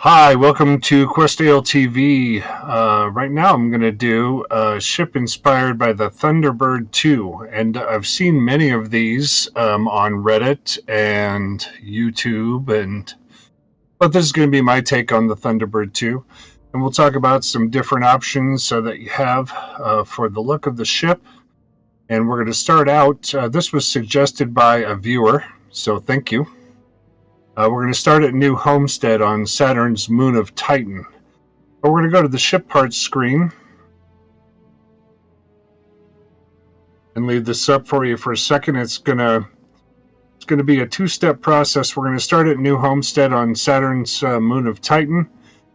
Hi, welcome to Questale TV. Right now I'm going to do a ship inspired by the Thunderbird2, and I've seen many of these on Reddit and YouTube, but this is going to be my take on the Thunderbird2, and we'll talk about some different options so that you have for the look of the ship. And we're going to start out, this was suggested by a viewer, so thank you. We're going to start at New Homestead on Saturn's moon of Titan. But we're going to go to the ship parts screen and leave this up for you for a second. It's going to be a two-step process. We're going to start at New Homestead on Saturn's moon of Titan.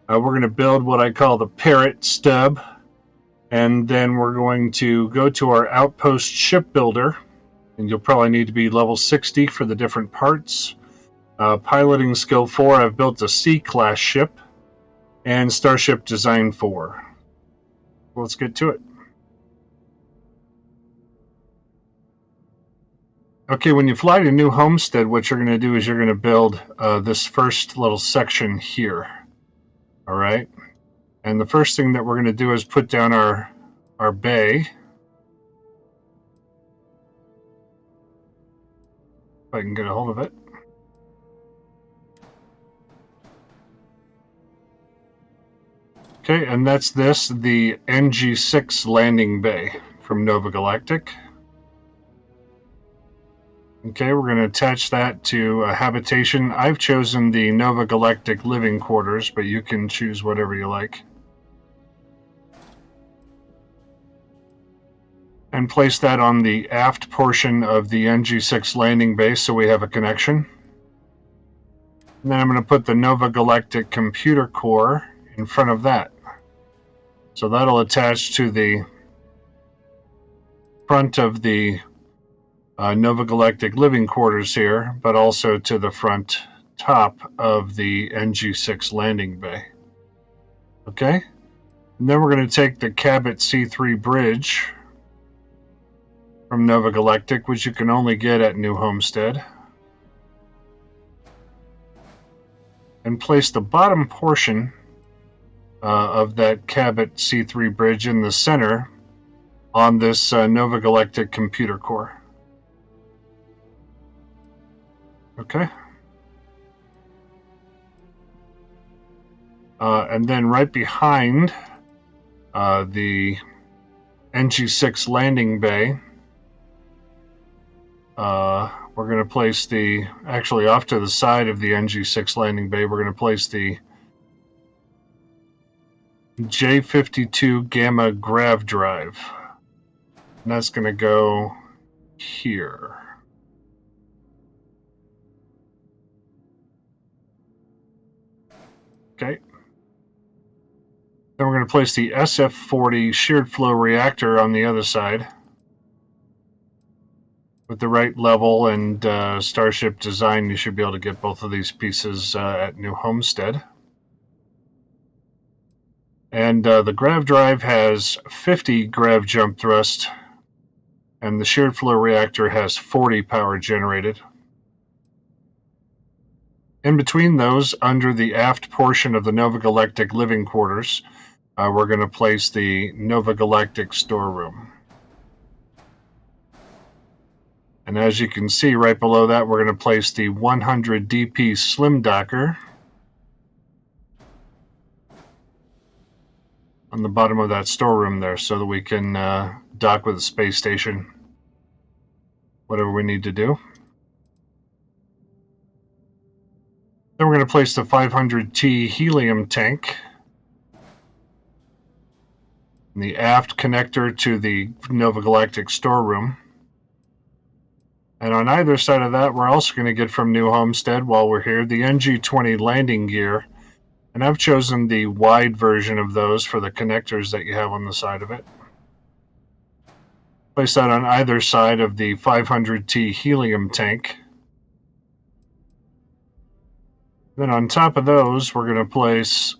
We're going to build what I call the Parrot stub, and then we're going to go to our outpost ship builder, and you'll probably need to be level 60 for the different parts. Piloting skill 4, I've built a C-class ship, and Starship Design 4. Let's get to it. Okay, when you fly to New Homestead, what you're going to do is you're going to build this first little section here. All right? And the first thing that we're going to do is put down our bay. If I can get a hold of it. Okay, and that's the NG6 landing bay from Nova Galactic. Okay, we're going to attach that to a Habitation. I've chosen the Nova Galactic living quarters, but you can choose whatever you like. And place that on the aft portion of the NG6 landing base so we have a connection. And then I'm going to put the Nova Galactic computer core in front of that. So that'll attach to the front of the Nova Galactic living quarters here, but also to the front top of the NG6 landing bay. Okay? And then we're going to take the Cabot C3 bridge from Nova Galactic, which you can only get at New Homestead, and place the bottom portion of that Cabot C3 bridge in the center on this Nova Galactic computer core. Okay. And then right behind the NG6 landing bay, we're going to place actually off to the side of the NG6 landing bay, we're going to place the J52 Gamma Grav Drive. And that's going to go here. Okay. Then we're going to place the SF40 Sheared Flow Reactor on the other side. With the right level and Starship design, you should be able to get both of these pieces at New Homestead. And the Grav Drive has 50 Grav Jump Thrust, and the Sheared Flow Reactor has 40 power generated. In between those, under the aft portion of the Nova Galactic living quarters, we're going to place the Nova Galactic storeroom. And as you can see right below that, we're going to place the 100 DP Slim Docker on the bottom of that storeroom there so that we can dock with the space station, whatever we need to do. Then we're going to place the 500T helium tank in the aft connector to the Nova Galactic storeroom. And on either side of that, we're also going to get from New Homestead, while we're here, the NG20 landing gear. And I've chosen the wide version of those for the connectors that you have on the side of it. Place that on either side of the 500T helium tank. Then on top of those, we're going to place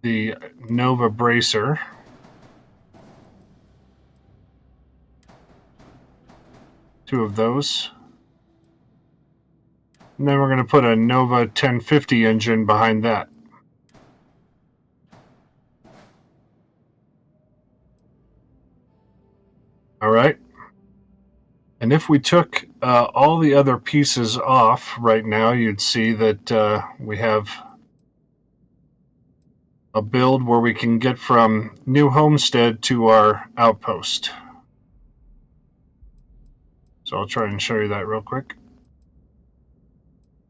the Nova Bracer. Two of those. And then we're going to put a Nova 1050 engine behind that. All right. And if we took all the other pieces off right now, you'd see that we have a build where we can get from New Homestead to our outpost. So I'll try and show you that real quick.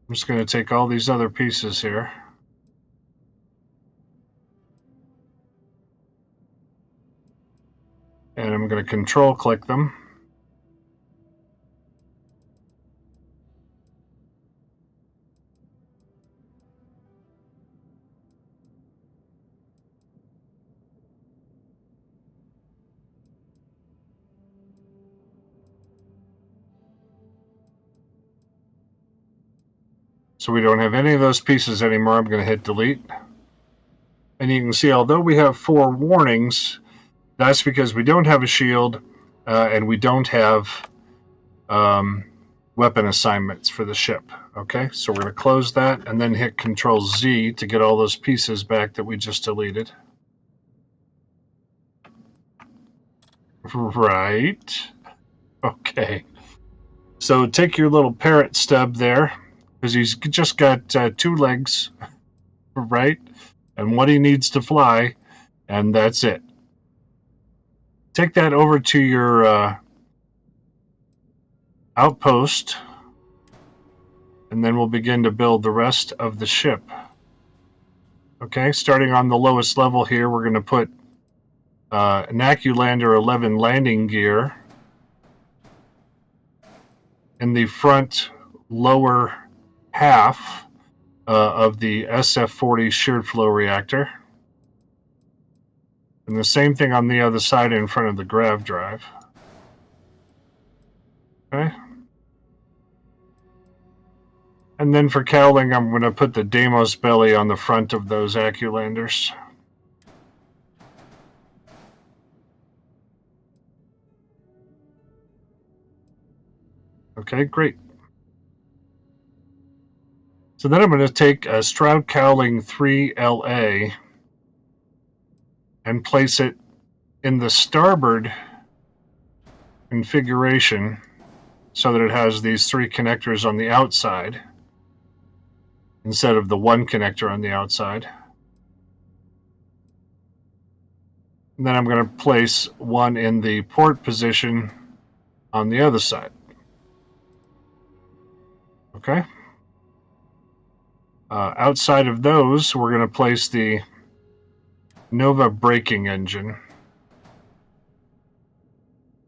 I'm just going to take all these other pieces here. And I'm going to control click them. So we don't have any of those pieces anymore. I'm going to hit delete. And you can see, although we have 4 warnings, that's because we don't have a shield and we don't have weapon assignments for the ship. Okay, so we're going to close that and then hit Control Z to get all those pieces back that we just deleted. Right. Okay. So take your little parrot stub there, because he's just got 2 legs, right? And what he needs to fly, and that's it. Take that over to your outpost, and then we'll begin to build the rest of the ship. Okay, starting on the lowest level here, we're going to put an Acculander 11 landing gear in the front lower half of the SF-40 sheared flow reactor. And the same thing on the other side in front of the grav drive. Okay. And then for cowling, I'm going to put the Deimos belly on the front of those Acculanders. Okay, great. So then I'm going to take a Stroud Cowling 3LA and place it in the starboard configuration so that it has these 3 connectors on the outside instead of the 1 connector on the outside. And then I'm going to place one in the port position on the other side. Okay. Outside of those, we're going to place the Nova braking engine.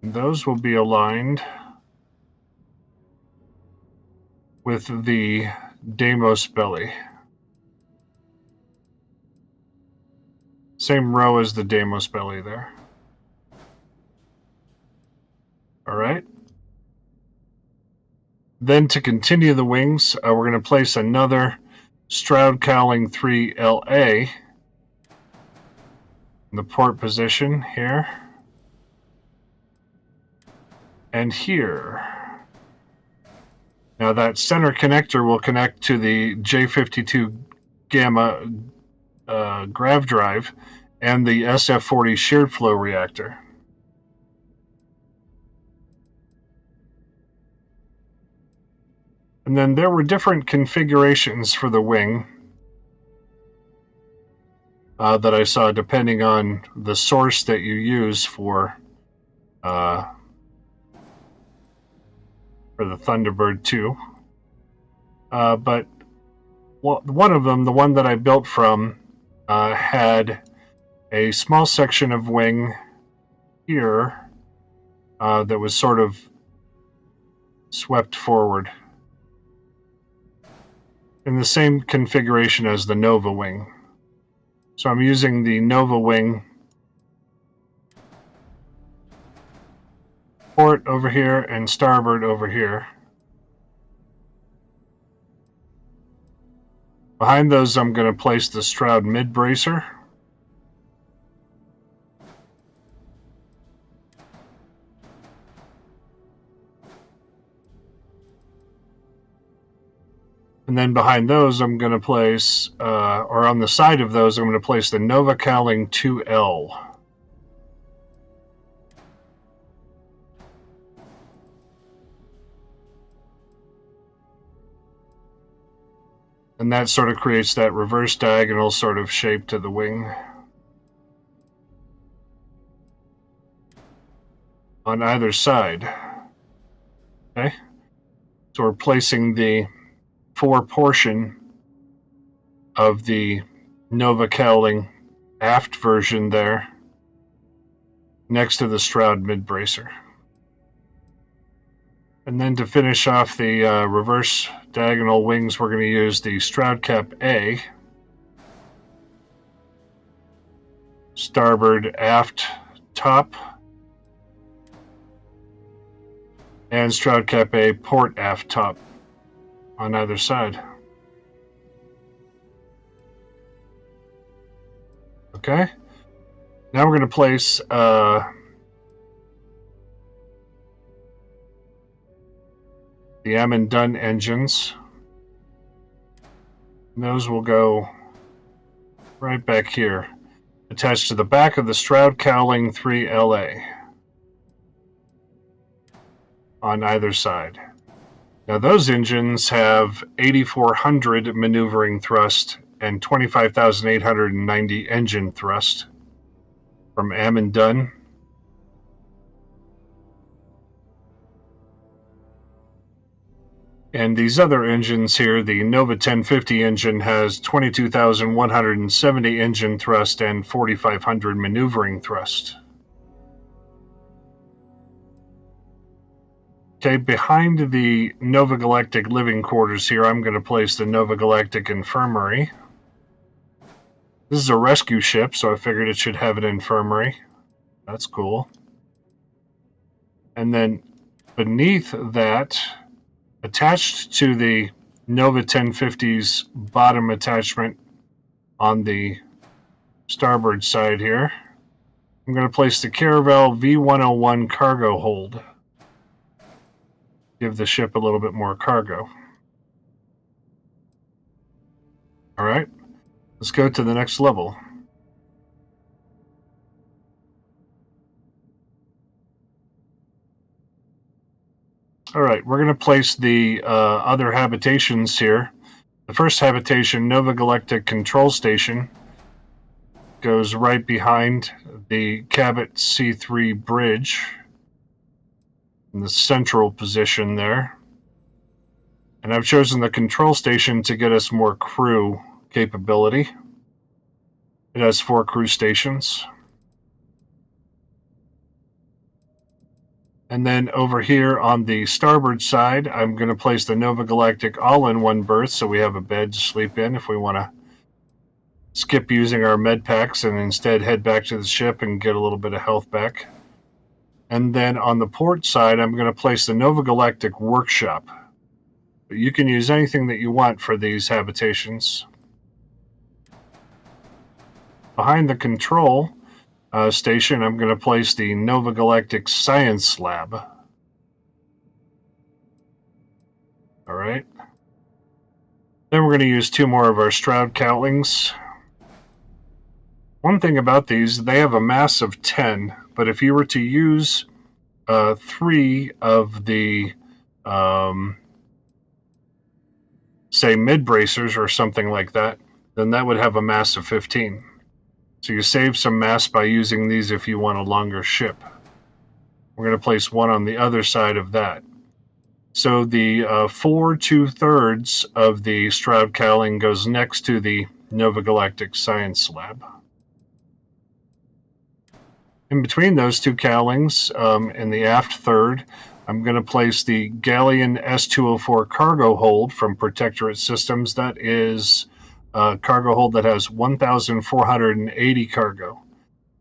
And those will be aligned with the Deimos belly. Same row as the Deimos belly there. All right. Then to continue the wings, we're going to place another Stroud Cowling 3LA in the port position here and here. Now that center connector will connect to the J52 Gamma grav drive and the SF-40 sheared flow reactor. And then there were different configurations for the wing that I saw depending on the source that you use for the Thunderbird2. But one of them, the one that I built from, had a small section of wing here that was sort of swept forward in the same configuration as the Nova wing. So I'm using the Nova wing port over here and starboard over here. Behind those, I'm going to place the Stroud mid bracer. And then behind those, I'm going to place, or on the side of those, I'm going to place the Nova Cowling 2L. And that sort of creates that reverse diagonal sort of shape to the wing. On either side. Okay. So we're placing the fore portion of the Nova cowling aft version there next to the Stroud mid-bracer. And then to finish off the reverse diagonal wings, we're going to use the Stroud Cap A, starboard aft top, and Stroud Cap A port aft top on either side. Okay. Now we're going to place the M and Dunn engines. And those will go right back here, attached to the back of the Stroud Cowling 3LA on either side. Now those engines have 8,400 maneuvering thrust and 25,890 engine thrust from M and Dunn. And these other engines here, the Nova 1050 engine has 22,170 engine thrust and 4,500 maneuvering thrust. Okay, behind the Nova Galactic living quarters here, I'm going to place the Nova Galactic infirmary. This is a rescue ship, so I figured it should have an infirmary. That's cool. And then beneath that, attached to the Nova 1050's bottom attachment on the starboard side here, I'm going to place the Caravel V101 cargo hold. Give the ship a little bit more cargo. All right, let's go to the next level. All right, we're going to place the other habitations here. The first habitation, Nova Galactic Control Station, goes right behind the Cabot C3 bridge in the central position there. And I've chosen the control station to get us more crew capability. It has 4 crew stations. And then over here on the starboard side, I'm going to place the Nova Galactic all-in-one berth so we have a bed to sleep in if we want to skip using our med packs and instead head back to the ship and get a little bit of health back. And then on the port side, I'm going to place the Nova Galactic workshop. But you can use anything that you want for these habitations. Behind the control station, I'm going to place the Nova Galactic Science Lab. All right. Then we're going to use 2 more of our Stroud Cowlings. One thing about these, they have a mass of 10, but if you were to use 3 of the, say, mid-bracers or something like that, then that would have a mass of 15. So you save some mass by using these if you want a longer ship. We're going to place 1 on the other side of that. So the 4 2/3 of the Stroud Cowling goes next to the Nova Galactic Science Lab. In between those 2 cowlings, in the aft third, I'm going to place the Galleon S204 cargo hold from Protectorate Systems. That is a cargo hold that has 1,480 cargo.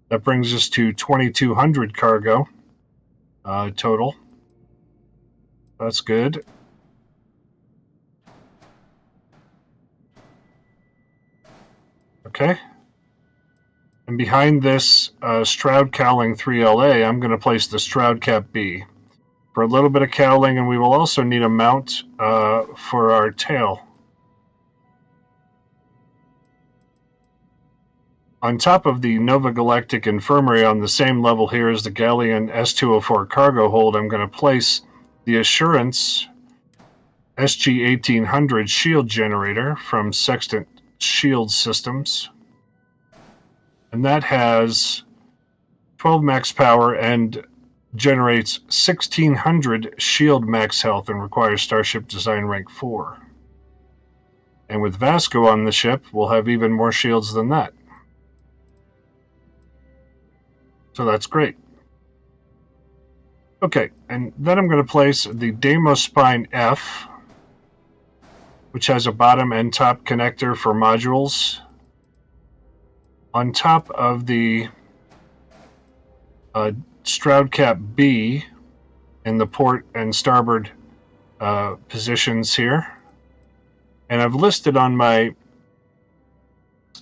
That brings us to 2,200 cargo total. That's good. Okay. And behind this Stroud Cowling 3LA, I'm going to place the Stroud Cap B for a little bit of cowling, and we will also need a mount for our tail. On top of the Nova Galactic Infirmary on the same level here as the Galleon S204 cargo hold, I'm going to place the Assurance SG-1800 shield generator from Sextant Shield Systems. And that has 12 max power and generates 1600 shield max health and requires Starship Design Rank 4. And with Vasco on the ship, we'll have even more shields than that. So that's great. Okay, and then I'm going to place the Deimos Spine F, which has a bottom and top connector for modules, on top of the Stroud Cap B in the port and starboard positions here. And I've listed on my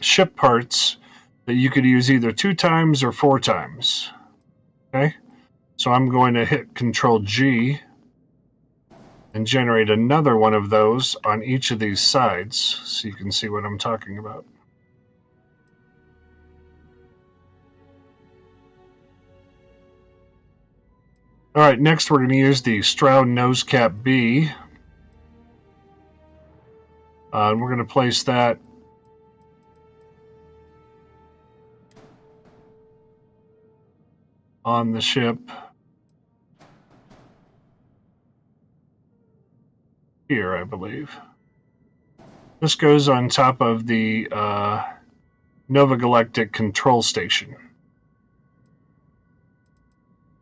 ship parts that you could use either 2 times or 4 times. Okay, so I'm going to hit Control G and generate another one of those on each of these sides so you can see what I'm talking about. Alright, next we're going to use the Stroud Nose Cap B. And we're going to place that on the ship here, I believe. This goes on top of the Nova Galactic Control Station.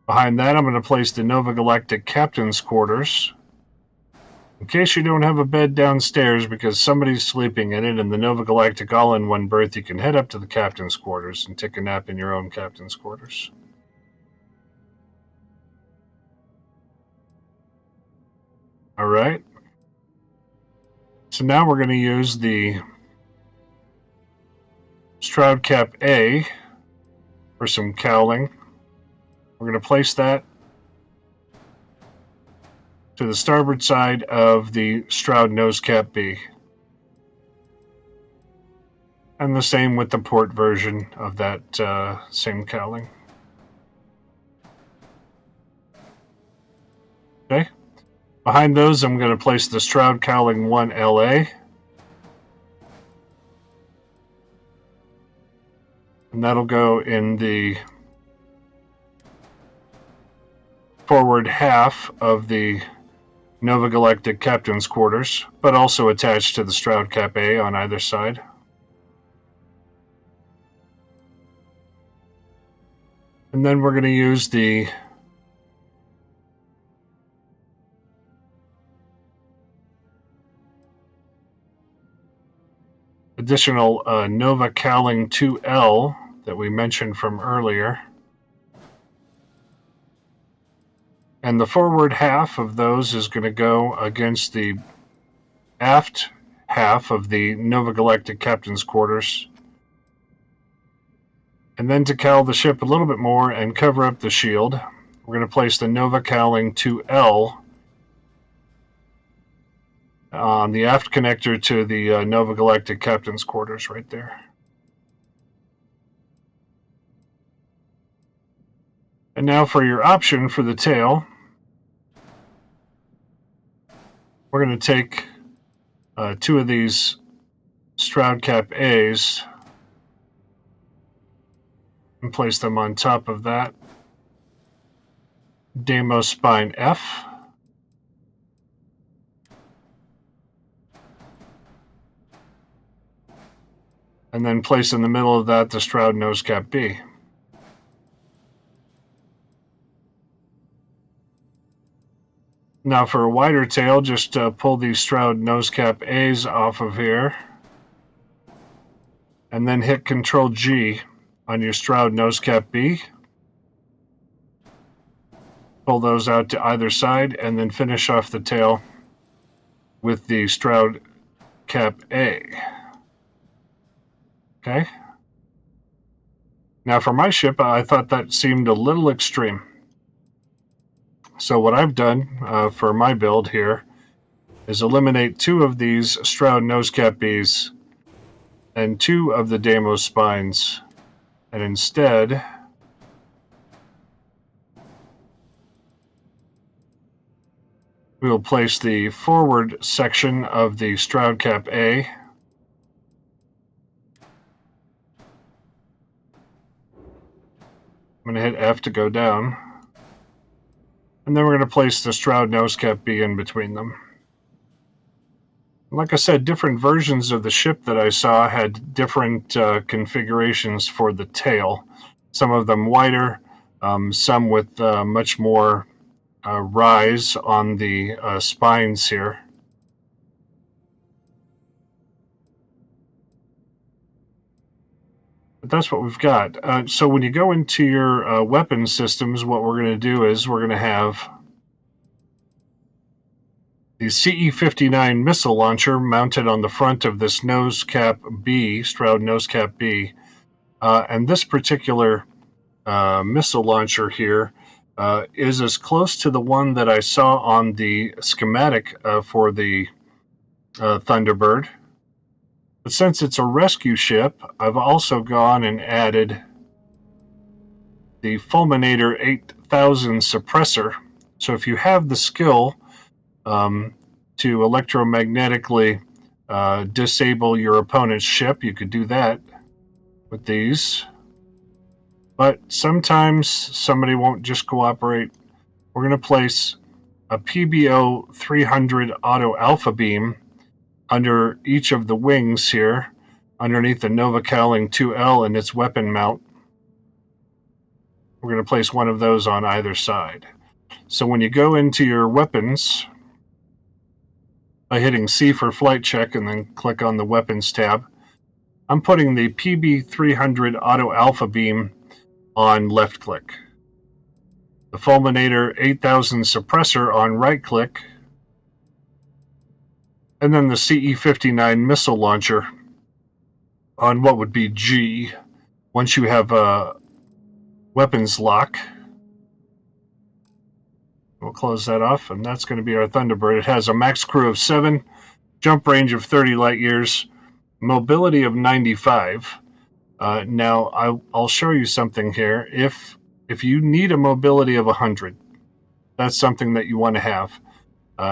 Behind that, I'm going to place the Nova Galactic Captain's Quarters. In case you don't have a bed downstairs because somebody's sleeping in it, and the Nova Galactic all-in-one berth, you can head up to the Captain's Quarters and take a nap in your own Captain's Quarters. Alright. So now we're going to use the Stroud Cap A for some cowling. We're going to place that to the starboard side of the Stroud Nose Cap B. And the same with the port version of that same cowling. Okay. Behind those, I'm going to place the Stroud Cowling 1 LA. And that'll go in the forward half of the Nova Galactic Captain's Quarters, but also attached to the Stroud Cap A on either side. And then we're going to use the additional Nova Cowling 2L that we mentioned from earlier. And the forward half of those is going to go against the aft half of the Nova Galactic Captain's Quarters. And then to cowl the ship a little bit more and cover up the shield, we're going to place the Nova Cowling 2L on the aft connector to the Nova Galactic Captain's Quarters right there. And now for your option for the tail, we're going to take 2 of these Stroud Cap A's and place them on top of that Deimos Spine F. And then place in the middle of that the Stroud Nose Cap B. Now for a wider tail, just pull these Stroud Nose Cap A's off of here. And then hit Control G on your Stroud Nose Cap B. Pull those out to either side and then finish off the tail with the Stroud Cap A. Okay. Now for my ship, I thought that seemed a little extreme. So what I've done for my build here is eliminate 2 of these Stroud Nose Cap Bs and 2 of the Deimos Spines, and instead We will place the forward section of the Stroud Cap A. I'm going to hit F to go down. And then we're going to place the Stroud Nose Cap B in between them. Like I said, different versions of the ship that I saw had different configurations for the tail. Some of them wider, some with much more rise on the spines here. But that's what we've got. So when you go into your weapon systems, what we're going to do is we're going to have the CE-59 missile launcher mounted on the front of this Nose Cap B, Stroud Nose Cap B. And this particular missile launcher here is as close to the one that I saw on the schematic for the Thunderbird. But since it's a rescue ship, I've also gone and added the Fulminator 8000 suppressor. So if you have the skill to electromagnetically disable your opponent's ship, you could do that with these. But sometimes somebody won't just cooperate. We're going to place a PBO 300 auto alpha beam under each of the wings here, underneath the Nova Cowling 2L and its weapon mount. We're going to place one of those on either side. So when you go into your weapons, by hitting C for flight check and then click on the weapons tab, I'm putting the PB300 auto alpha beam on left click, the Fulminator 8000 suppressor on right click, and then the CE-59 missile launcher on what would be G. Once you have a weapons lock, we'll close that off, and that's going to be our Thunderbird. It has a max crew of 7, jump range of 30 light years, mobility of 95. Now, I'll show you something here. If you need a mobility of 100, that's something that you want to have.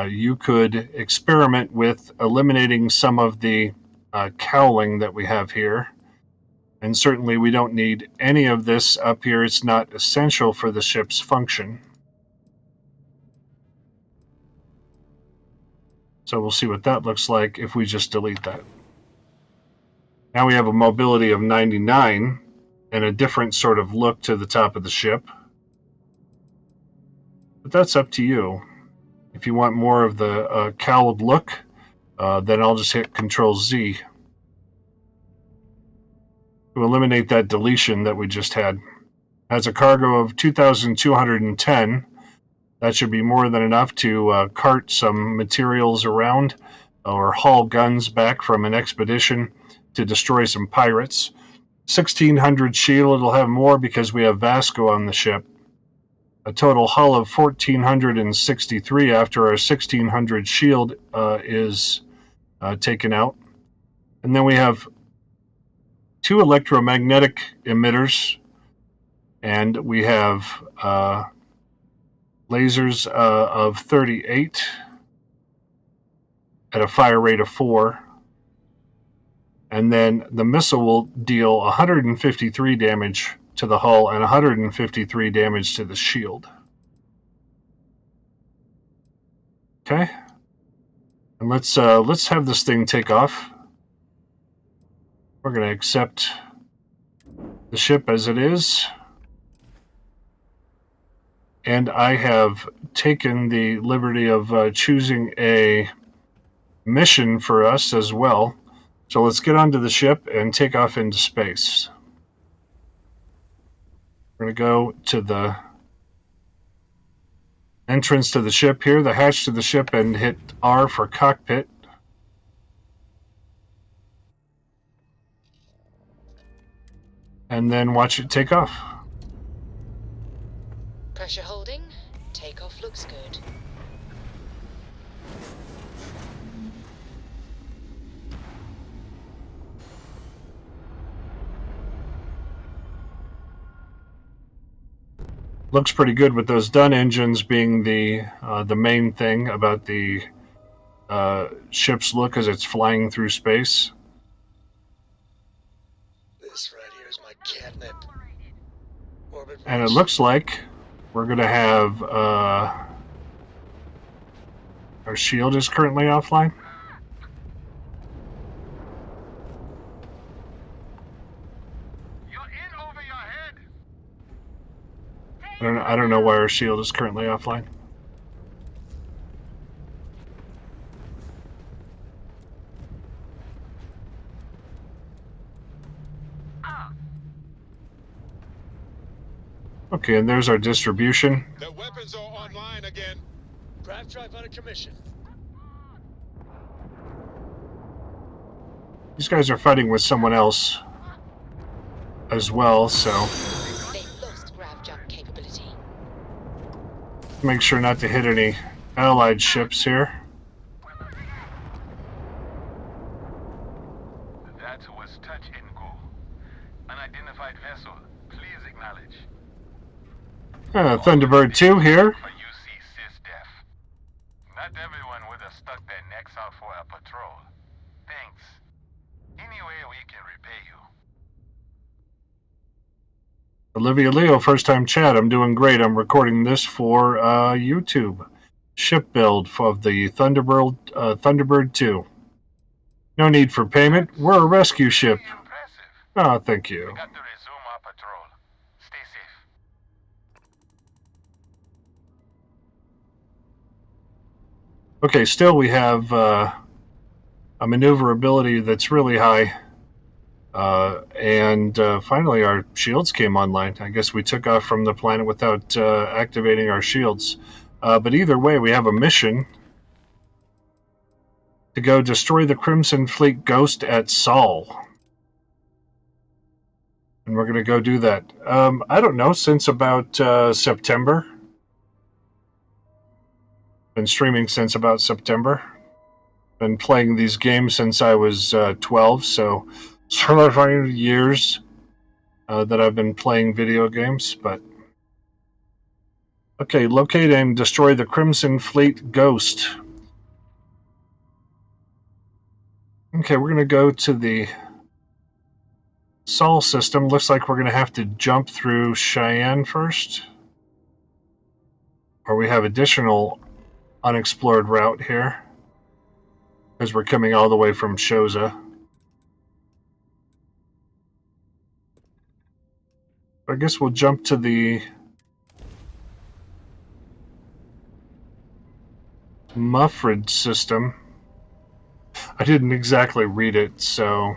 You could experiment with eliminating some of the cowling that we have here. And certainly we don't need any of this up here. It's not essential for the ship's function. So we'll see what that looks like if we just delete that. Now we have a mobility of 99 and a different sort of look to the top of the ship. But that's up to you. If you want more of the cowled look, then I'll just hit Control-Z to eliminate that deletion that we just had. Has a cargo of 2,210. That should be more than enough to cart some materials around or haul guns back from an expedition to destroy some pirates. 1,600 shield, it'll have more because we have Vasco on the ship. A total hull of 1,463 after our 1,600 shield is taken out. And then we have 2 electromagnetic emitters, and we have lasers of 38 at a fire rate of 4. And then the missile will deal 153 damage to the hull and 153 damage to the shield. Okay, and let's have this thing take off. We're going to accept the ship as it is. And I have taken the liberty of choosing a mission for us as well. So let's get onto the ship and take off into space. We're going to go to the entrance to the ship here, the hatch to the ship, and hit R for cockpit. And then watch it take off. Pressure holding. Takeoff looks good. Looks pretty good with those done engines being the main thing about the ship's look as it's flying through space. This right here is my catnip. Orbit And it reach. looks like we're going to have our shield is currently offline. You're in over your head. I don't know why our shield is currently offline. Okay, and there's our distribution. The weapons are online again. Grav drive out of commission. These guys are fighting with someone else as well, so They've lost grav jump capability. make sure not to hit any allied ships here. That was touch and go. Unidentified vessel. Please acknowledge. Thunderbird2 here. For UC SysDef. Not everyone would have stuck their necks out for a patrol. Thanks. Any way we can repay you. Olivia Leo, first time chat. I'm doing great. I'm recording this for YouTube. Ship build of the Thunderbird2. No need for payment. We're a rescue ship. Impressive. Oh, thank you. We got to resume our patrol. Stay safe. Okay, still we have a maneuverability that's really high. And finally our shields came online. I guess we took off from the planet without activating our shields. But either way, we have a mission to go destroy the Crimson Fleet Ghost at Sol. And we're going to go do that. I don't know, since about September. Been streaming since about September. Been playing these games since I was 12, so several years that I've been playing video games. But okay, locate and destroy the Crimson Fleet Ghost. Okay, we're going to go to the Sol system. Looks like we're going to have to jump through Cheyenne first. Or we have additional unexplored route here, because we're coming all the way from Shoza. I guess we'll jump to the Muffred system. I didn't exactly read it, so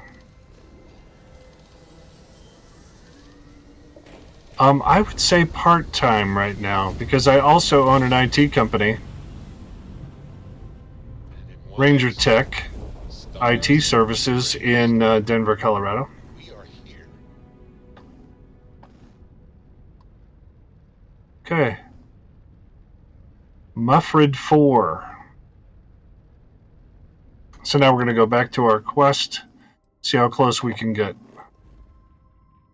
I would say part-time right now, because I also own an IT company, Ranger Tech IT Services in Denver, Colorado. We are here. Okay. Muffred 4. So now we're going to go back to our quest, see how close we can get.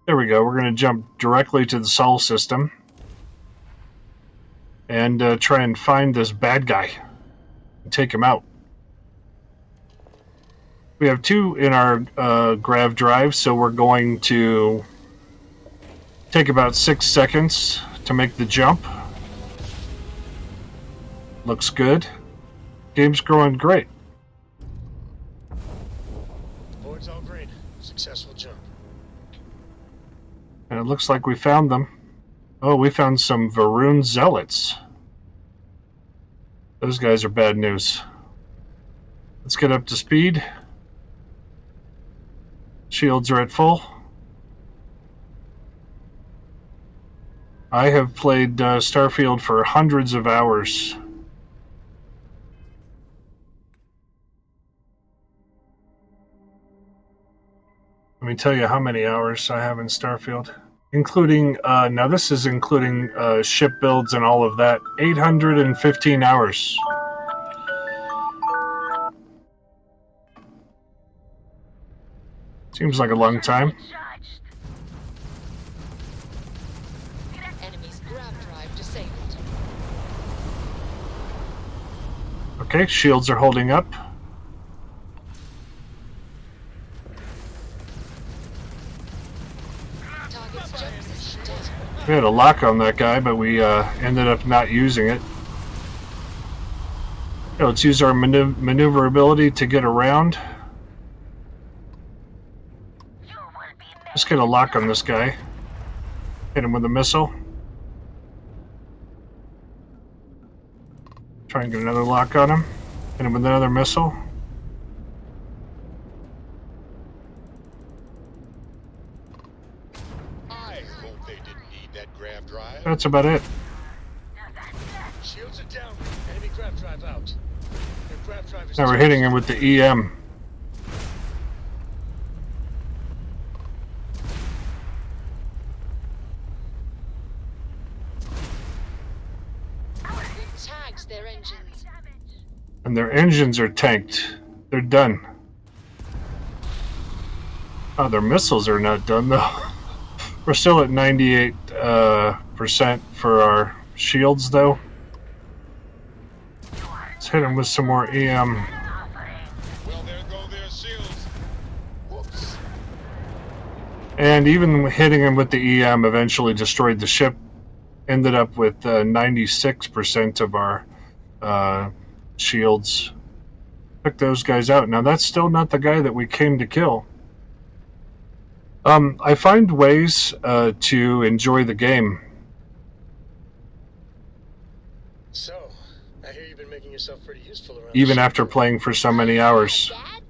There we go. We're going to jump directly to the Sol system and try and find this bad guy and take him out. We have 2 in our grav drive, so we're going to take about 6 seconds to make the jump. Looks good. Game's growing great. Board's all green. Successful jump. And it looks like we found them. Oh, we found some Varun Zealots. Those guys are bad news. Let's get up to speed. Shields are at full. I have played Starfield for hundreds of hours. Let me tell you how many hours I have in Starfield. Including, now this is including ship builds and all of that. 815 hours. Seems like a long time. Enemy's grav drive Okay, shields are holding up. Target's jump system down. We had a lock on that guy, but we ended up not using it. Okay, let's use our maneuverability to get around. Let's get a lock on this guy. Hit him with a missile. Try and get another lock on him. Hit him with another missile. I hope they didn't need that grav drive. That's about it. Shields are down. Enemy grav drive out. Their grav drive is Now we're hitting him with the EM. Tagged their engines. And their engines are tanked. They're done. Oh, their missiles are not done though. We're still at 98% for our shields though. Let's hit them with some more EM. Well, there go their shields. Whoops. And even hitting them with the EM eventually destroyed the ship. Ended up with 96% of our shields. Took those guys out. Now that's still not the guy that we came to kill. I find ways to enjoy the game. So, I hear you've been making yourself pretty useful around Even the ship. after playing for so many hours. Dad,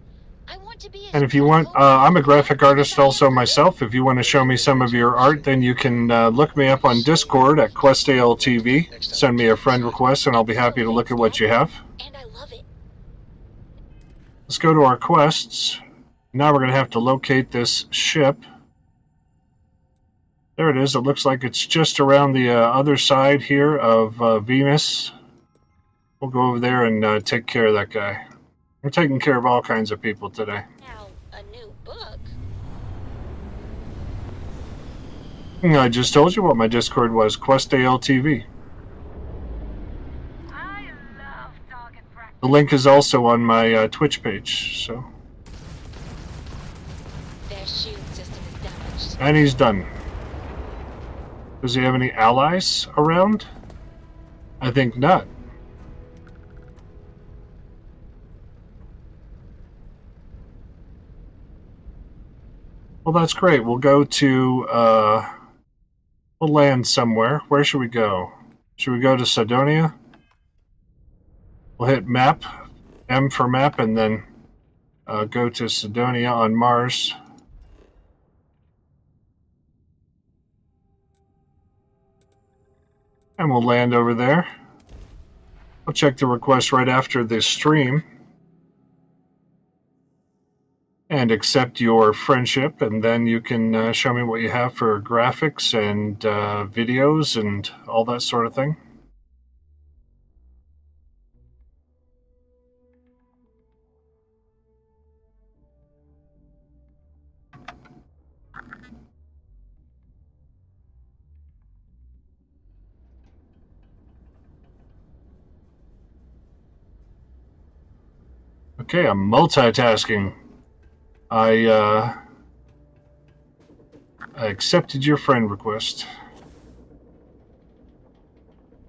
I want to be And if you want, I'm a graphic artist also myself. If you want to show me some of your art, then you can look me up on Discord at QuestALTV. Send me a friend request and I'll be happy to look at what you have. And I love it. Let's go to our quests. Now we're going to have to locate this ship. There it is. It looks like it's just around the other side here of Venus. We'll go over there and take care of that guy. We're taking care of all kinds of people today. Now, a new book. I just told you what my Discord was, QuestALTV. The link is also on my Twitch page, so. Their shield system is damaged. And he's done. Does he have any allies around? I think not. Well, that's great. We'll go to, we'll land somewhere. Where should we go? Should we go to Sidonia? We'll hit map, M for map, and then go to Sidonia on Mars. And we'll land over there. I'll check the request right after this stream. And accept your friendship, and then you can show me what you have for graphics and videos and all that sort of thing. Okay, I'm multitasking. I accepted your friend request.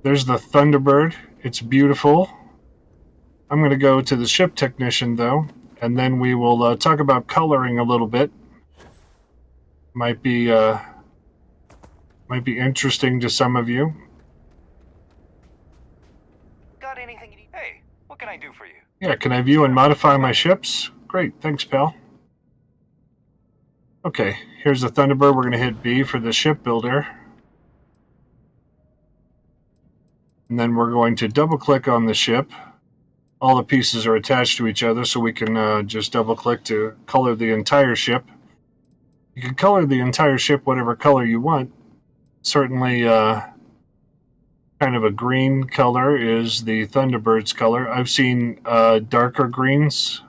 There's the Thunderbird. It's beautiful. I'm going to go to the ship technician, though, and then we will talk about coloring a little bit. Might be interesting to some of you. Got anything you need? Hey, what can I do for you? Yeah, can I view and modify my ships? Great, thanks, pal. Okay, here's the Thunderbird. We're going to hit B for the ship builder. And then we're going to double-click on the ship. All the pieces are attached to each other, so we can just double-click to color the entire ship. You can color the entire ship whatever color you want. Certainly, kind of a green color is the Thunderbird's color. I've seen darker greens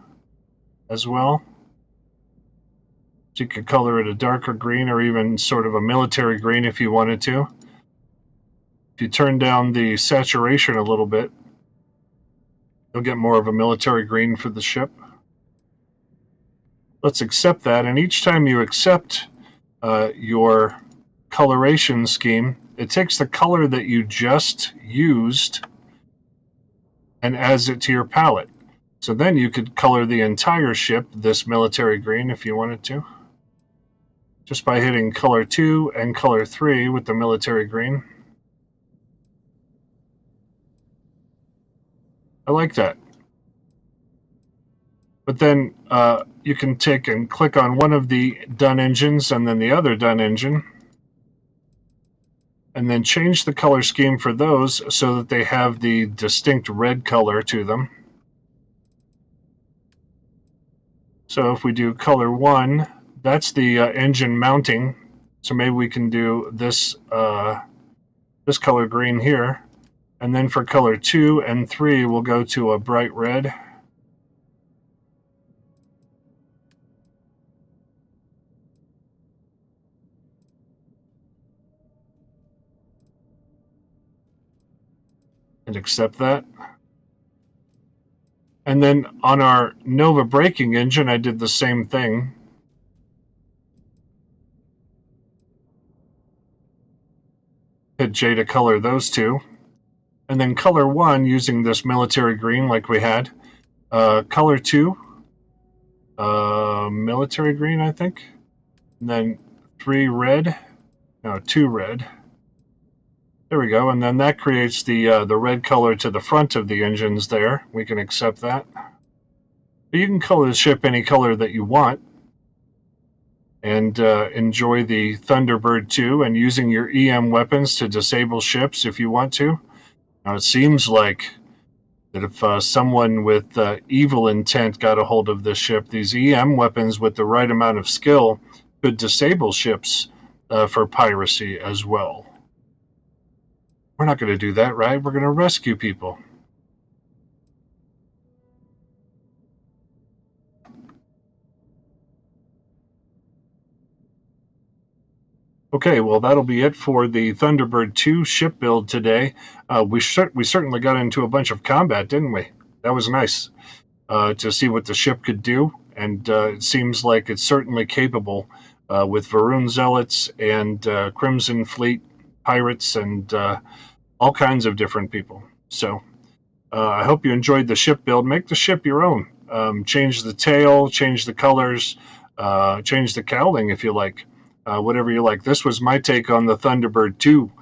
as well. So you could color it a darker green or even sort of a military green if you wanted to. If you turn down the saturation a little bit, You'll get more of a military green for the ship. Let's accept that, and each time you accept your coloration scheme, it takes the color that you just used and adds it to your palette. So then you could color the entire ship this military green if you wanted to, just by hitting color 2 and color 3 with the military green. I like that. But then you can take and click on one of the done engines and then the other done engine, and then change the color scheme for those so that they have the distinct red color to them. So if we do color 1, that's the engine mounting. So maybe we can do this this color green here. And then for color 2 and 3, we'll go to a bright red. And accept that. And then on our Nova braking engine, I did the same thing. Hit J to color those two. And then color 1 using this military green like we had. Color 2, military green, I think. And then 3 red. No, 2 red. There we go. And then that creates the red color to the front of the engines there. We can accept that. But you can color the ship any color that you want. And enjoy the Thunderbird2 and using your EM weapons to disable ships if you want to. Now, it seems like that if someone with evil intent got a hold of this ship, these EM weapons with the right amount of skill could disable ships for piracy as well. We're not going to do that, right? We're going to rescue people. Okay, well, that'll be it for the Thunderbird 2 ship build today. We certainly got into a bunch of combat, didn't we? That was nice to see what the ship could do, and it seems like it's certainly capable with Varun Zealots and Crimson Fleet pirates and all kinds of different people. So I hope you enjoyed the ship build. Make the ship your own. Change the tail, change the colors, change the cowling if you like. Whatever you like. This was my take on the Thunderbird 2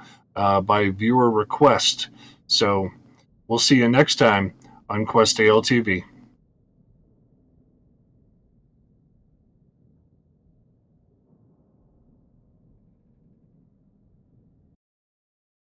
by viewer request. So we'll see you next time on Quest ALTV.